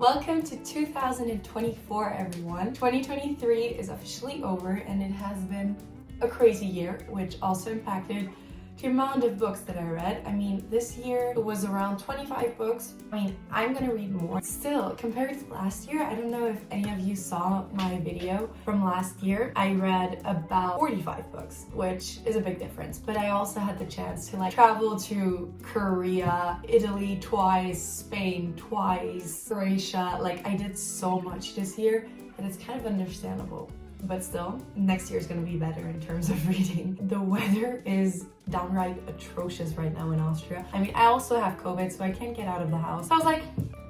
Welcome to 2024, everyone. 2023 is officially over and it has been a crazy year, which also impacted the amount of books that I read. I mean, this year it was around 25 books. I mean, I'm gonna read more. Still, compared to last year, I don't know if any of you saw my video from last year. I read about 45 books, which is a big difference. But I also had the chance to travel to Korea, Italy twice, Spain twice, Croatia. I did so much this year and it's kind of understandable. But still, next year is going to be better in terms of reading. The weather is downright atrocious right now in Austria. I mean, I also have COVID, so I can't get out of the house. So I was like,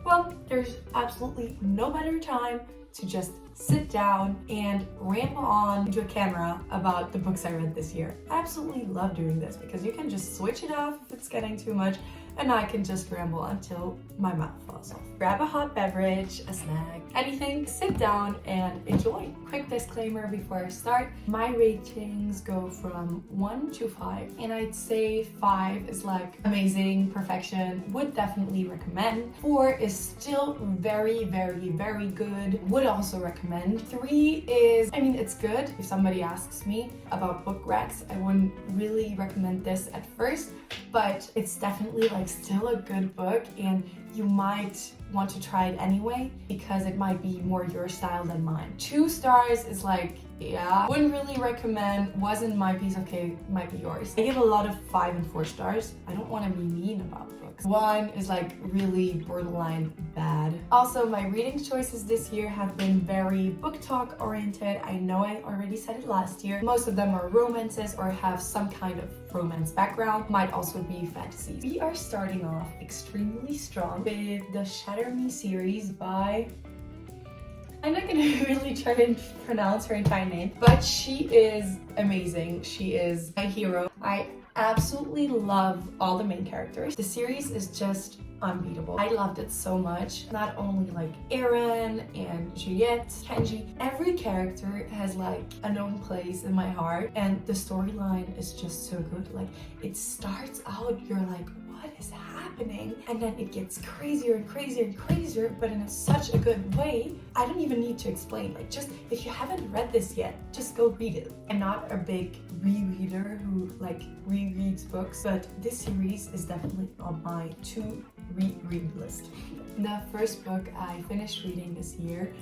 well, there's absolutely no better time to just sit down and ramble on into a camera about the books I read this year. I absolutely love doing this because you can just switch it off if it's getting too much, and I can just ramble until my mouth falls off. Grab a hot beverage, a snack, anything, sit down and enjoy. Quick disclaimer before I start, my ratings go from 1 to 5, and I'd say 5 is amazing, perfection, would definitely recommend. 4 is still very, very, very good, would also recommend. 3 is, I mean, it's good. If somebody asks me about book recs, I wouldn't really recommend this at first, but it's definitely still a good book, and you might want to try it anyway because it might be more your style than mine. 2 stars is yeah, wouldn't really recommend, wasn't my piece of cake, might be yours. I give a lot of 5 and 4 stars. I don't want to be mean about books. 1 is really borderline bad. Also, my reading choices this year have been very booktok oriented. I know I already said it last year. Most of them are romances or have some kind of romance background, might also be fantasies. We are starting off extremely strong with the Shatter Me series by, I'm not gonna really try and pronounce her entire name, but she is amazing. She is my hero. I absolutely love all the main characters. The series is just unbeatable. I loved it so much. Not only Aaron and Juliette, Kenji, every character has a known place in my heart, and the storyline is just so good. It starts out, you're what is happening? And then it gets crazier and crazier and crazier, but in such a good way. I don't even need to explain. Just if you haven't read this yet, just go read it. I'm not a big rereader who rereads books, but this series is definitely on my to reread list. The first book I finished reading this year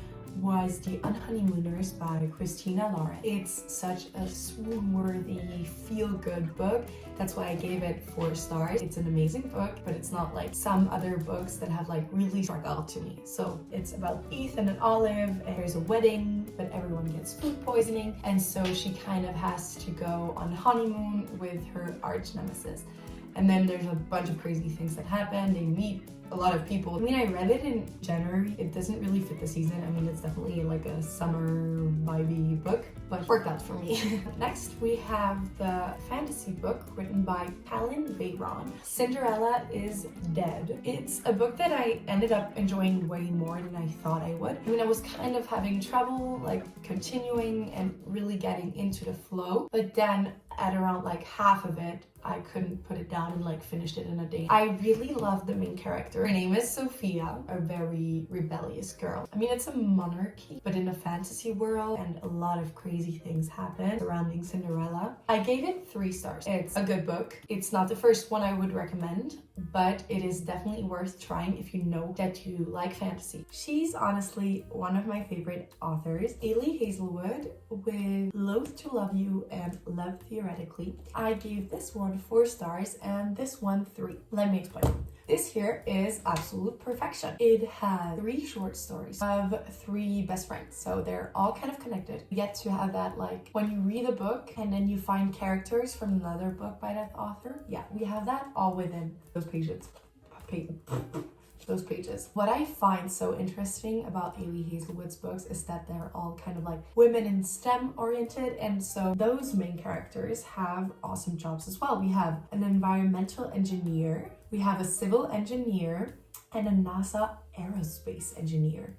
was the Unhoneymooners by Christina Lauren. It's such a swoon-worthy, feel-good book. That's why I gave it 4 stars. It's an amazing book, but it's not like some other books that have really struck out to me. So it's about Ethan and Olive, and there's a wedding, but everyone gets food poisoning, and so she kind of has to go on honeymoon with her arch nemesis. And then there's a bunch of crazy things that happen. They meet a lot of people. I mean, I read it in January. It doesn't really fit the season. I mean, it's definitely a summer vibey book, but worked out for me. Next, we have the fantasy book written by Palin Bayron. Cinderella is Dead. It's a book that I ended up enjoying way more than I thought I would. I mean, I was kind of having trouble continuing and really getting into the flow, but then at around half of it, I couldn't put it down and finished it in a day. I really love the main character. Her name is Sophia, a very rebellious girl. I mean, it's a monarchy, but in a fantasy world, and a lot of crazy things happen surrounding Cinderella. I gave it 3 stars. It's a good book. It's not the first one I would recommend, but it is definitely worth trying if you know that you like fantasy. She's honestly one of my favorite authors, Ailey Hazelwood, with Loath to Love You and Love Theoretically. I gave this one 4 stars and this one 3. Let me explain. This here is absolute perfection. It has 3 short stories of 3 best friends, so they're all kind of connected. You get to have that when you read a book and then you find characters from another book by that author. Yeah, we have that all within those pages. What I find so interesting about Ailey Hazelwood's books is that they're all kind of women in STEM oriented, and so those main characters have awesome jobs as well. We have an environmental engineer, we have a civil engineer, and a NASA aerospace engineer.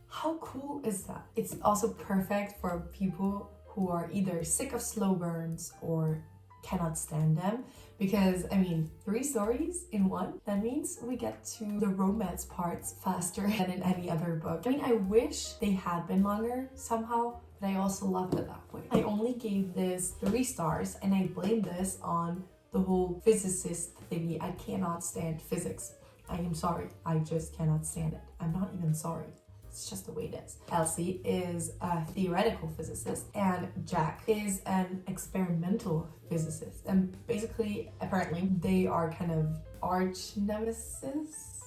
How cool is that? It's also perfect for people who are either sick of slow burns or cannot stand them because, I mean, 3 stories in one, that means we get to the romance parts faster than in any other book. I mean, I wish they had been longer somehow, but I also loved it that way. I only gave this 3 stars, and I blame this on the whole physicist thingy. I cannot stand physics. I am sorry, I just cannot stand it. I'm not even sorry. It's just the way it is. Elsie is a theoretical physicist and Jack is an experimental physicist. And basically, apparently, they are kind of arch nemesis.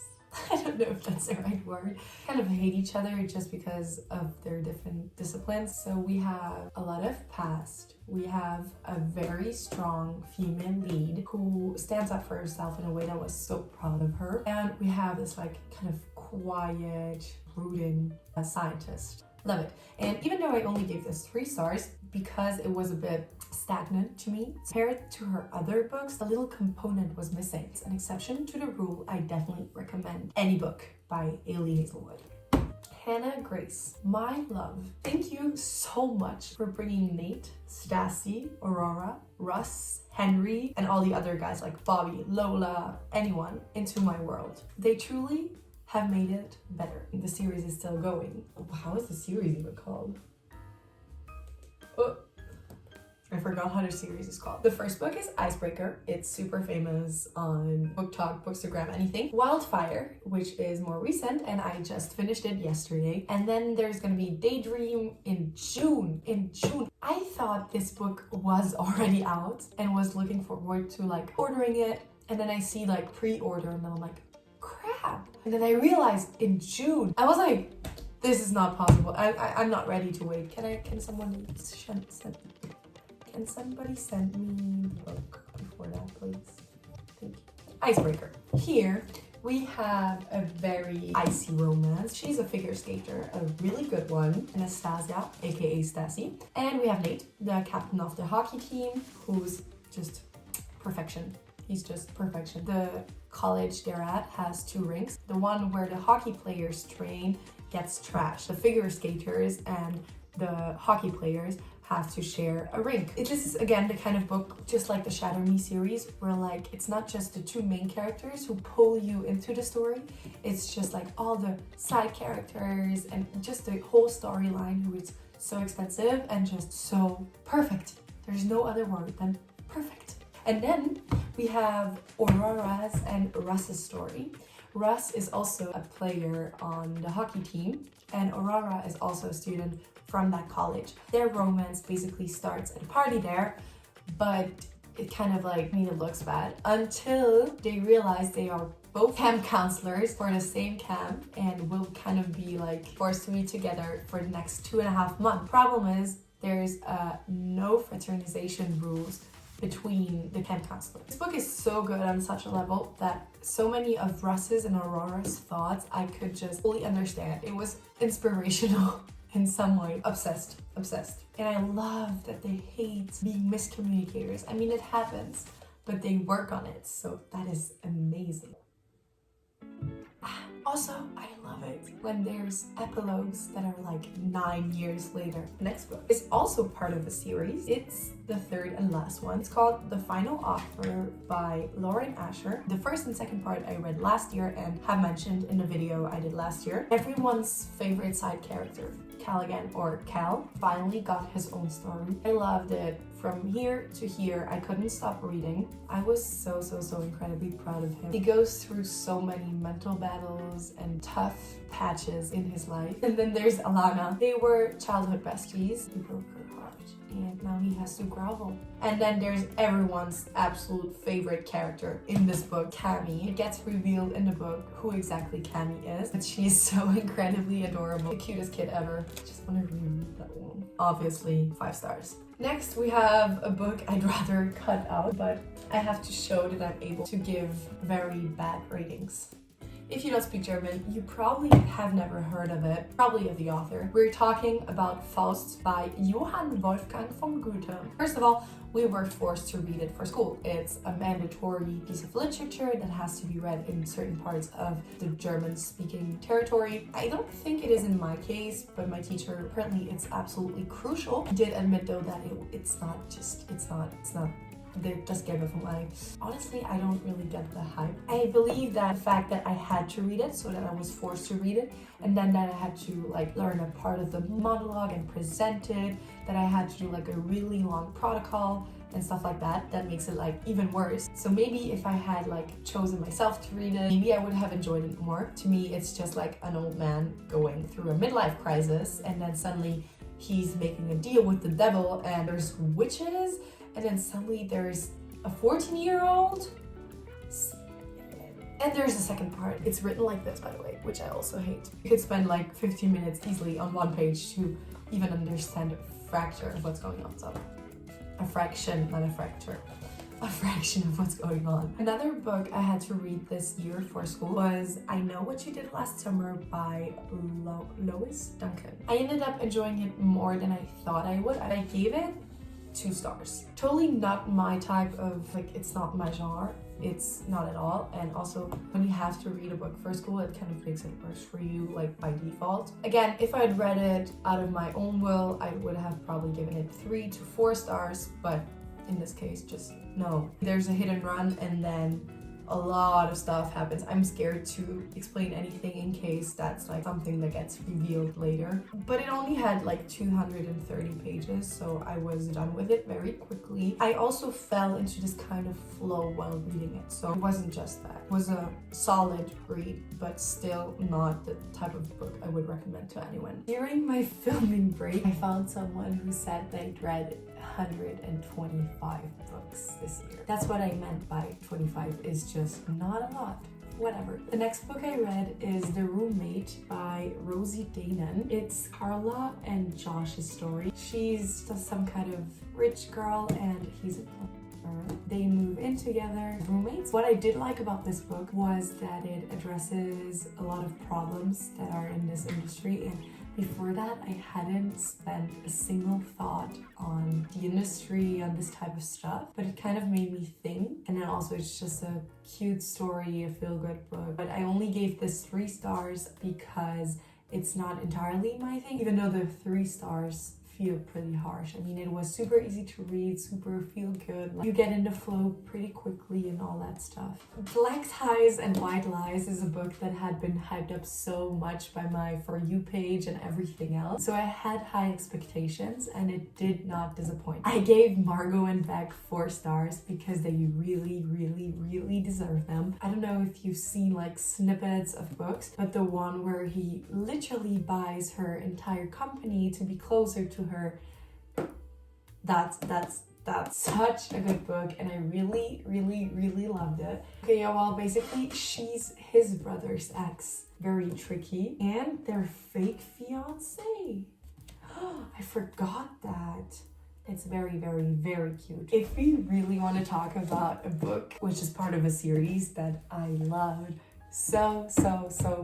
I don't know if that's the right word. Kind of hate each other just because of their different disciplines. So we have a lot of past. We have a very strong female lead who stands up for herself in a way that was so proud of her. And we have this like kind of quiet, brooding scientist. Love it. And even though I only gave this 3 stars, because it was a bit stagnant to me, compared to her other books, a little component was missing. It's an exception to the rule. I definitely recommend any book by Ailey Hazelwood. Hannah Grace, my love, thank you so much for bringing Nate, Stassi, Aurora, Russ, Henry, and all the other guys like Bobby, Lola, anyone into my world. They truly have made it better. The series is still going. How is the series even called? Oh, I forgot how the series is called. The first book is Icebreaker. It's super famous on BookTok, Bookstagram, anything. Wildfire, which is more recent, and I just finished it yesterday. And then there's gonna be Daydream in June. I thought this book was already out and was looking forward to like ordering it. And then I see like pre-order and then I'm like, crap. And then I realized in June, I was like, this is not possible. I'm not ready to wait. Can somebody send me the book before that, please? Thank you. Icebreaker. Here we have a very icy romance. She's a figure skater, a really good one. Anastasia, aka Stassi. And we have Nate, the captain of the hockey team, who's just perfection. He's just perfection. The college they're at has 2 rinks. The one where the hockey players train gets trashed. The figure skaters and the hockey players have to share a rink. This is again the kind of book, just like the Shatter Me series, where like it's not just the 2 main characters who pull you into the story, it's just like all the side characters and just the whole storyline who is so expensive and just so perfect. There's no other word than perfect. And then we have Aurora's and Russ's story. Russ is also a player on the hockey team, and Aurora is also a student from that college. Their romance basically starts at a party there, but it kind of like made it looks bad until they realize they are both camp counselors for the same camp and will kind of be like forced to meet together for the next 2.5 months. Problem is, there's no fraternization rules between the camp counselors. This book is so good on such a level that so many of Russ's and Aurora's thoughts I could just fully understand. It was inspirational in some way. Obsessed. And I love that they hate being miscommunicators. I mean, it happens, but they work on it, so that is amazing. Also, I love it when there's epilogues that are like 9 years later. The next book is also part of a series. It's the 3rd and last one. It's called The Final Offer by Lauren Asher. The 1st and 2nd part I read last year and have mentioned in the video I did last year. Everyone's favorite side character, Callaghan, or Cal, finally got his own story. I loved it. From here to here, I couldn't stop reading. I was so incredibly proud of him. He goes through so many mental battles and tough patches in his life. And then there's Alana. They were childhood besties. He broke her heart, and now he has to grovel. And then there's everyone's absolute favorite character in this book, Cammy. It gets revealed in the book who exactly Cammy is, but she's so incredibly adorable. The cutest kid ever. I just want to reread that one. Obviously, 5 stars. Next, we have a book I'd rather cut out, but I have to show that I'm able to give very bad ratings. If you don't speak German, you probably have never heard of it, probably of the author. We're talking about Faust by Johann Wolfgang von Goethe. First of all, we were forced to read it for school. It's a mandatory piece of literature that has to be read in certain parts of the German-speaking territory. I don't think it is in my case, but my teacher, apparently it's absolutely crucial. He did admit though that it's not they just gave it away. Honestly, I don't really get the hype. I believe that the fact that I had to read it, so that I was forced to read it, and then that I had to like learn a part of the monologue and present it, that I had to do like a really long protocol and stuff like that, that makes it like even worse. So maybe if I had like chosen myself to read it, maybe I would have enjoyed it more. To me, it's just like an old man going through a midlife crisis, and then suddenly he's making a deal with the devil, and there's witches, and then suddenly there's a 14-year-old, and there's a second part. It's written like this, by the way, which I also hate. You could spend like 15 minutes easily on one page to even understand a fracture of what's going on. So a fraction, not a fracture. A fraction of what's going on. Another book I had to read this year for school was I Know What You Did Last Summer by Lois Duncan. I ended up enjoying it more than I thought I would. I gave it 2 stars. Totally not my type of, like, it's not my genre. It's not at all. And also, when you have to read a book for school, it kind of makes it worse for you, like by default. Again, if I had read it out of my own will, I would have probably given it 3 to 4 stars, but in this case, just no. There's a hit and run, and then a lot of stuff happens. I'm scared to explain anything in case that's like something that gets revealed later. But it only had like 230 pages, so I was done with it very quickly. I also fell into this kind of flow while reading it, so it wasn't just that. It was a solid read, but still not the type of book I would recommend to anyone. During my filming break, I found someone who said they'd read 125 books this year. That's what I meant by 25 is just not a lot. Whatever. The next book I read is The Roommate by Rosie Danan. It's Carla and Josh's story. She's just some kind of rich girl and he's a plumber. They move in together as roommates. What I did like about this book was that it addresses a lot of problems that are in this industry, and before that, I hadn't spent a single thought on the industry, on this type of stuff, but it kind of made me think. And then also it's just a cute story, a feel-good book. But I only gave this 3 stars because it's not entirely my thing, even though the 3 stars feel pretty harsh. I mean, it was super easy to read, super feel good. Like, you get in the flow pretty quickly and all that stuff. Black Ties and White Lies is a book that had been hyped up so much by my For You page and everything else. So I had high expectations and it did not disappoint. I gave Margot and Beck 4 stars because they really, really, really deserve them. I don't know if you've seen like snippets of books, but the one where he literally buys her entire company to be closer to her, that's such a good book, and I really, really, really loved it. Okay, yeah, well, basically she's his brother's ex. Very tricky, and their fake fiance. I forgot that. It's very, very, very cute. If we really want to talk about a book which is part of a series that I loved so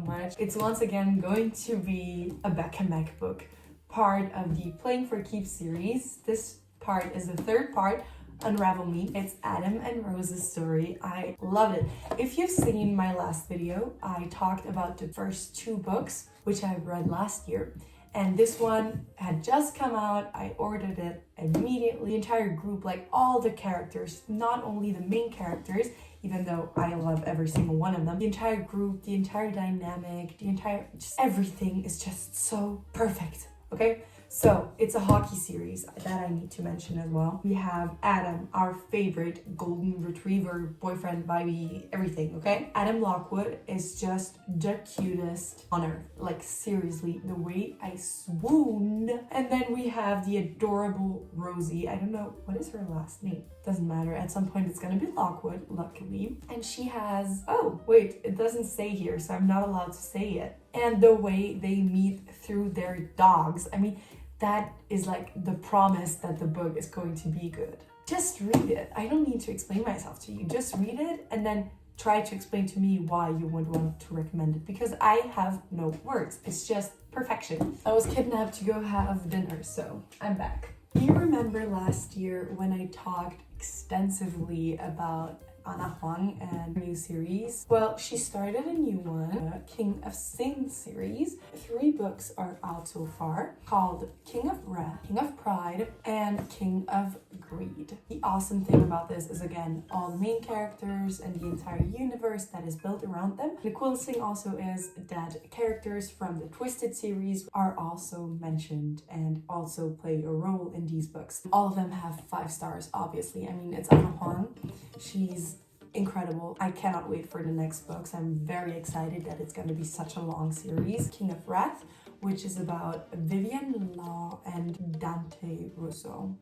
much, it's once again going to be a Becca Mac book, part of the Playing for Keeps series. This part is the 3rd part, Unravel Me. It's Adam and Rose's story. I loved it. If you've seen my last video, I talked about the first 2 books, which I read last year. And this one had just come out. I ordered it immediately. The entire group, like all the characters, not only the main characters, even though I love every single one of them, the entire group, the entire dynamic, just everything is just so perfect. Okay, so it's a hockey series that I need to mention as well. We have Adam, our favorite golden retriever, boyfriend, vibey, everything, okay? Adam Lockwood is just the cutest on earth. Like, seriously, the way I swooned. And then we have the adorable Rosie. I don't know, what is her last name? Doesn't matter. At some point, it's gonna be Lockwood, luckily. And she has, oh, wait, it doesn't say here, so I'm not allowed to say it. And the way they meet through their dogs, I mean, that is like the promise that the book is going to be good. Just read it. I don't need to explain myself to you. Just read it and then try to explain to me why you would want to recommend it, because I have no words. It's just perfection. I was kidnapped to go have dinner, so I'm back. Do you remember last year when I talked extensively about Anna Huang and new series. Well, she started a new one, King of Sin series. 3 books are out so far, called King of Wrath, King of Pride, and King of Greed. The awesome thing about this is, again, all the main characters and the entire universe that is built around them. The coolest thing also is that characters from the Twisted series are also mentioned and also play a role in these books. All of them have 5 stars, obviously. I mean, it's Anna Huang. She's incredible. I cannot wait for the next books. I'm very excited that it's going to be such a long series. King of Wrath, which is about Vivian Law and Dante Russo.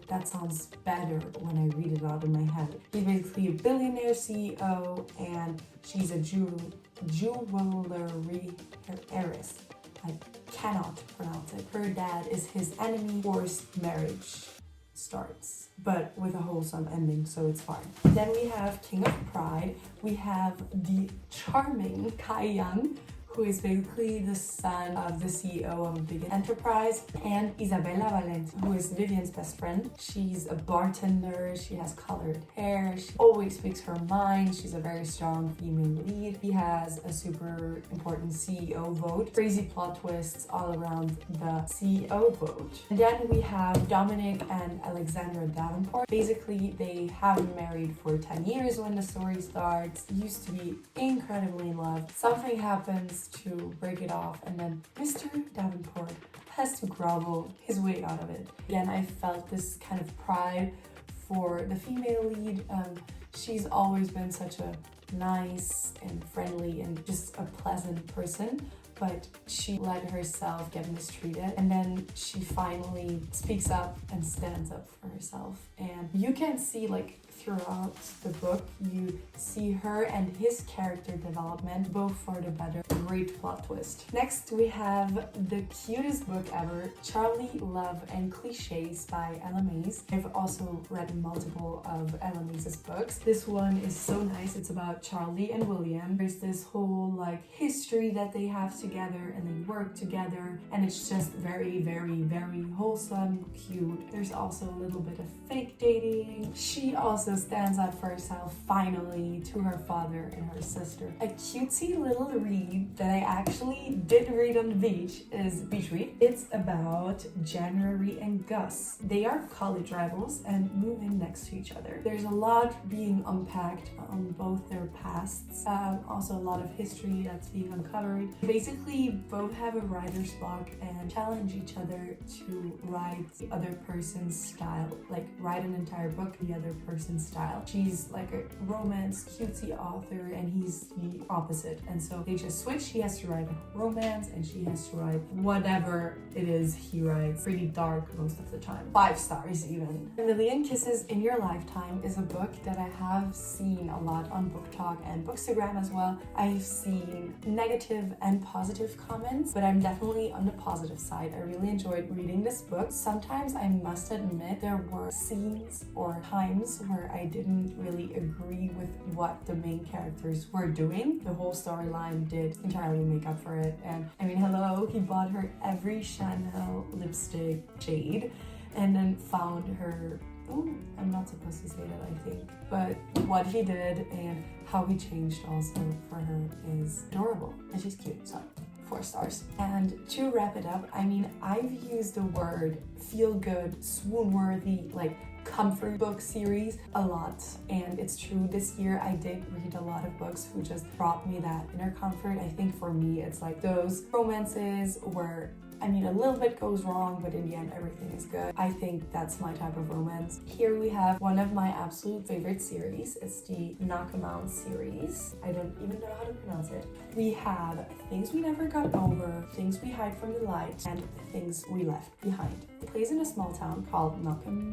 That sounds better when I read it out in my head. He's basically a billionaire CEO and she's a jewelry heiress. I cannot pronounce it. Her dad is his enemy. Forced marriage starts, but with a wholesome ending, so it's fine. Then we have King of Pride. We have the charming Kai Young, who is basically the son of the CEO of a big enterprise, and Isabella Valente, who is Vivian's best friend. She's a bartender, she has colored hair, she always speaks her mind, she's a very strong female lead. He has a super important CEO vote. Crazy plot twists all around the CEO vote. And then we have Dominic and Alexandra Davenport. Basically, they have been married for 10 years when the story starts, used to be incredibly in love. Something happens to break it off, and then Mr. Davenport has to grovel his way out of it. Again, I felt this kind of pride for the female lead. She's always been such a nice and friendly and just a pleasant person, but she let herself get mistreated, and then she finally speaks up and stands up for herself. And you can see, like, throughout the book, you see her and his character development, both for the better. Great plot twist. Next, we have the cutest book ever, Charlie, Love, and Clichés by Ella Mays. I've also read multiple of Ella Mays' books. This one is so nice. It's about Charlie and William. There's this whole, like, history that they have together, and they work together, and it's just very, very, very wholesome, cute. There's also a little bit of fake dating. She also stands up for herself, finally, to her father and her sister. A cutesy little read that I actually did read on the beach is Beach Read. It's about January and Gus. They are college rivals and move in next to each other. There's a lot being unpacked on both their pasts. Also a lot of history that's being uncovered. Basically, both have a writer's block and challenge each other to write the other person's style, like write an entire book the other person's style. She's like a romance cutesy author and he's the opposite, and so they just switch. He has to write a romance and she has to write whatever it is he writes. Pretty dark most of the time. 5 stars even. A Million Kisses in Your Lifetime is a book that I have seen a lot on BookTok and Bookstagram as well. I've seen negative and positive comments, but I'm definitely on the positive side. I really enjoyed reading this book. Sometimes I must admit there were scenes or times where I didn't really agree with what the main characters were doing. The whole storyline did entirely make up for it, and I mean, hello, he bought her every Chanel lipstick shade and then found her. Ooh, I'm not supposed to say that, I think, but what he did and how he changed also for her is adorable, and she's cute, so 4 stars. And to wrap it up, I mean, I've used the word feel good, swoon worthy, like comfort book series a lot, and it's true, this year I did read a lot of books who just brought me that inner comfort. I think for me it's like those romances where, I mean, a little bit goes wrong, but in the end, everything is good. I think that's my type of romance. Here we have one of my absolute favorite series. It's the Nakam series. I don't even know how to pronounce it. We have Things We Never Got Over, Things We Hide from the Light, and Things We Left Behind. It plays in a small town called Nakam,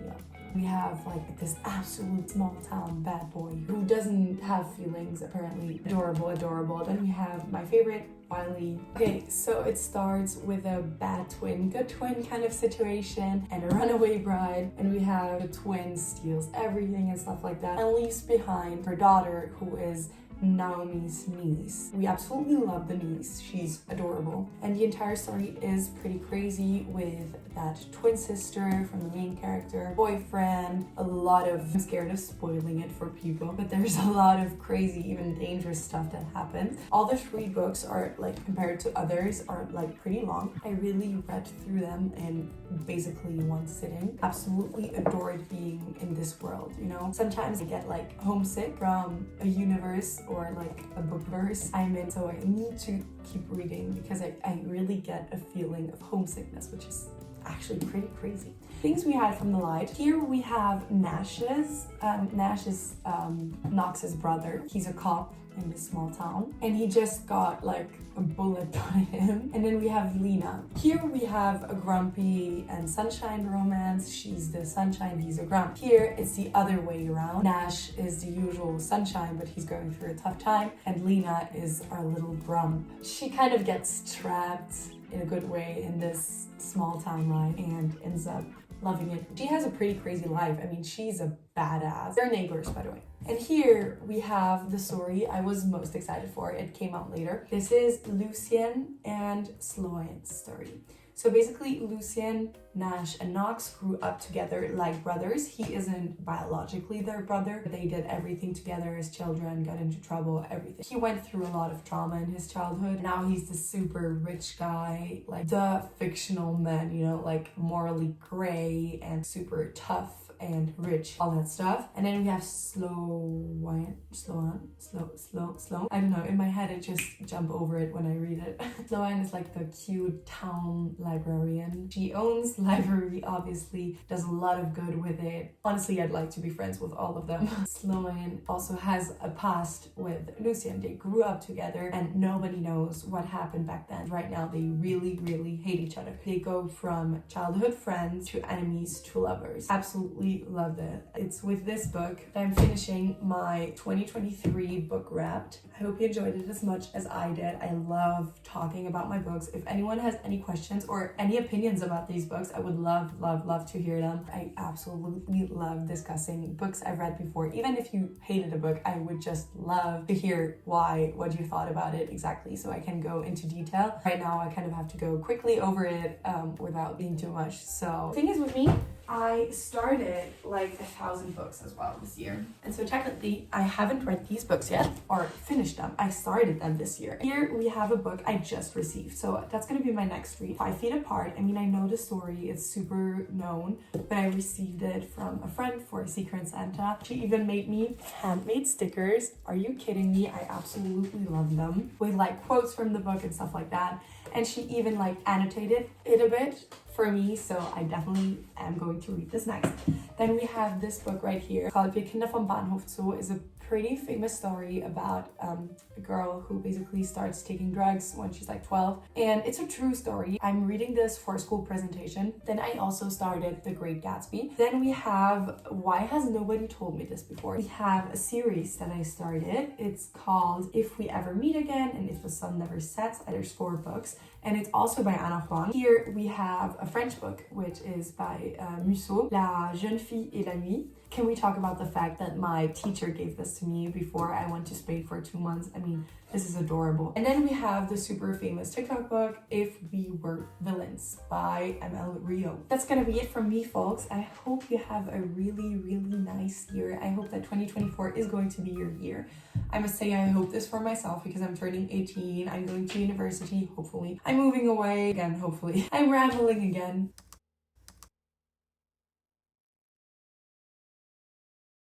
yeah. We have like this absolute small town bad boy who doesn't have feelings, apparently. Adorable. Then we have my favorite, Wiley. Okay, so it starts with a bad twin, good twin kind of situation, and a runaway bride, and we have the twin steals everything and stuff like that, and leaves behind her daughter, who is Naomi's niece. We absolutely love the niece. She's adorable. And the entire story is pretty crazy with that twin sister from the main character, boyfriend, a lot of, I'm scared of spoiling it for people, but there's a lot of crazy, even dangerous stuff that happens. All the 3 books are like, compared to others, are like pretty long. I really read through them in basically one sitting. Absolutely adored being in this world, you know? Sometimes I get like homesick from a universe or like a book verse I'm in, so I need to keep reading because I really get a feeling of homesickness, which is actually pretty crazy. Things we had from the light. Here we have Nash's. Nash is Knox's brother. He's a cop in this small town, and he just got like a bullet put in him. And then we have Lena. Here we have a grumpy and sunshine romance. She's the sunshine, he's a grump. Here it's the other way around. Nash is the usual sunshine, but he's going through a tough time, and Lena is our little grump. She kind of gets trapped in a good way in this small town life and ends up loving it. She has a pretty crazy life. I mean, she's a badass. They're neighbors, by the way. And here we have the story I was most excited for. It came out later. This is Lucien and Sloan's story. So basically, Lucien, Nash, and Knox grew up together like brothers. He isn't biologically their brother. They did everything together as children, got into trouble, everything. He went through a lot of trauma in his childhood. Now he's the super rich guy, like the fictional man, you know, like morally gray and super tough and rich, all that stuff. And then we have Sloan. I don't know, in my head it just jump over it when I read it. Sloan is like the cute town librarian. She owns library, obviously, does a lot of good with it. Honestly, I'd like to be friends with all of them. Sloan also has a past with Lucien. They grew up together and nobody knows what happened back then. Right now they really, really hate each other. They go from childhood friends to enemies to lovers. Absolutely loved it. It's with this book that I'm finishing my 2023 book wrapped. I hope you enjoyed it as much as I did. I love talking about my books. If anyone has any questions or any opinions about these books, I would love to hear them. I absolutely love discussing books I've read before. Even if you hated a book, I would just love to hear what you thought about it exactly, so I can go into detail. Right now I kind of have to go quickly over it without being too much. So the thing is with me, I started like 1,000 books as well this year. And so technically I haven't read these books yet or finished them. I started them this year. Here we have a book I just received. So that's going to be my next read. 5 Feet Apart. I mean, I know the story. It's super known, but I received it from a friend for a Secret Santa. She even made me handmade stickers. Are you kidding me? I absolutely love them with like quotes from the book and stuff like that. And she even like annotated it a bit for me, so I definitely am going to read this next. Then we have this book right here called Wir Kinder vom Bahnhof Zoo. Is a pretty famous story about a girl who basically starts taking drugs when she's like 12, and it's a true story. I'm reading this for a school presentation. Then I also started The Great Gatsby. Then we have Why Has Nobody Told Me This Before? We have a series that I started. It's called If We Ever Meet Again and If the Sun Never Sets. There's 4 books, and it's also by Anna Juan. Here we have a French book, which is by Musso, La Jeune Fille et la Nuit. Can we talk about the fact that my teacher gave this to me before I went to Spain for 2 months? I mean, this is adorable. And then we have the super famous TikTok book, If We Were Villains by ML Rio. That's gonna be it from me, folks. I hope you have a really, really nice year. I hope that 2024 is going to be your year. I must say I hope this for myself because I'm turning 18. I'm going to university, hopefully. I'm moving away again, hopefully. I'm rambling again.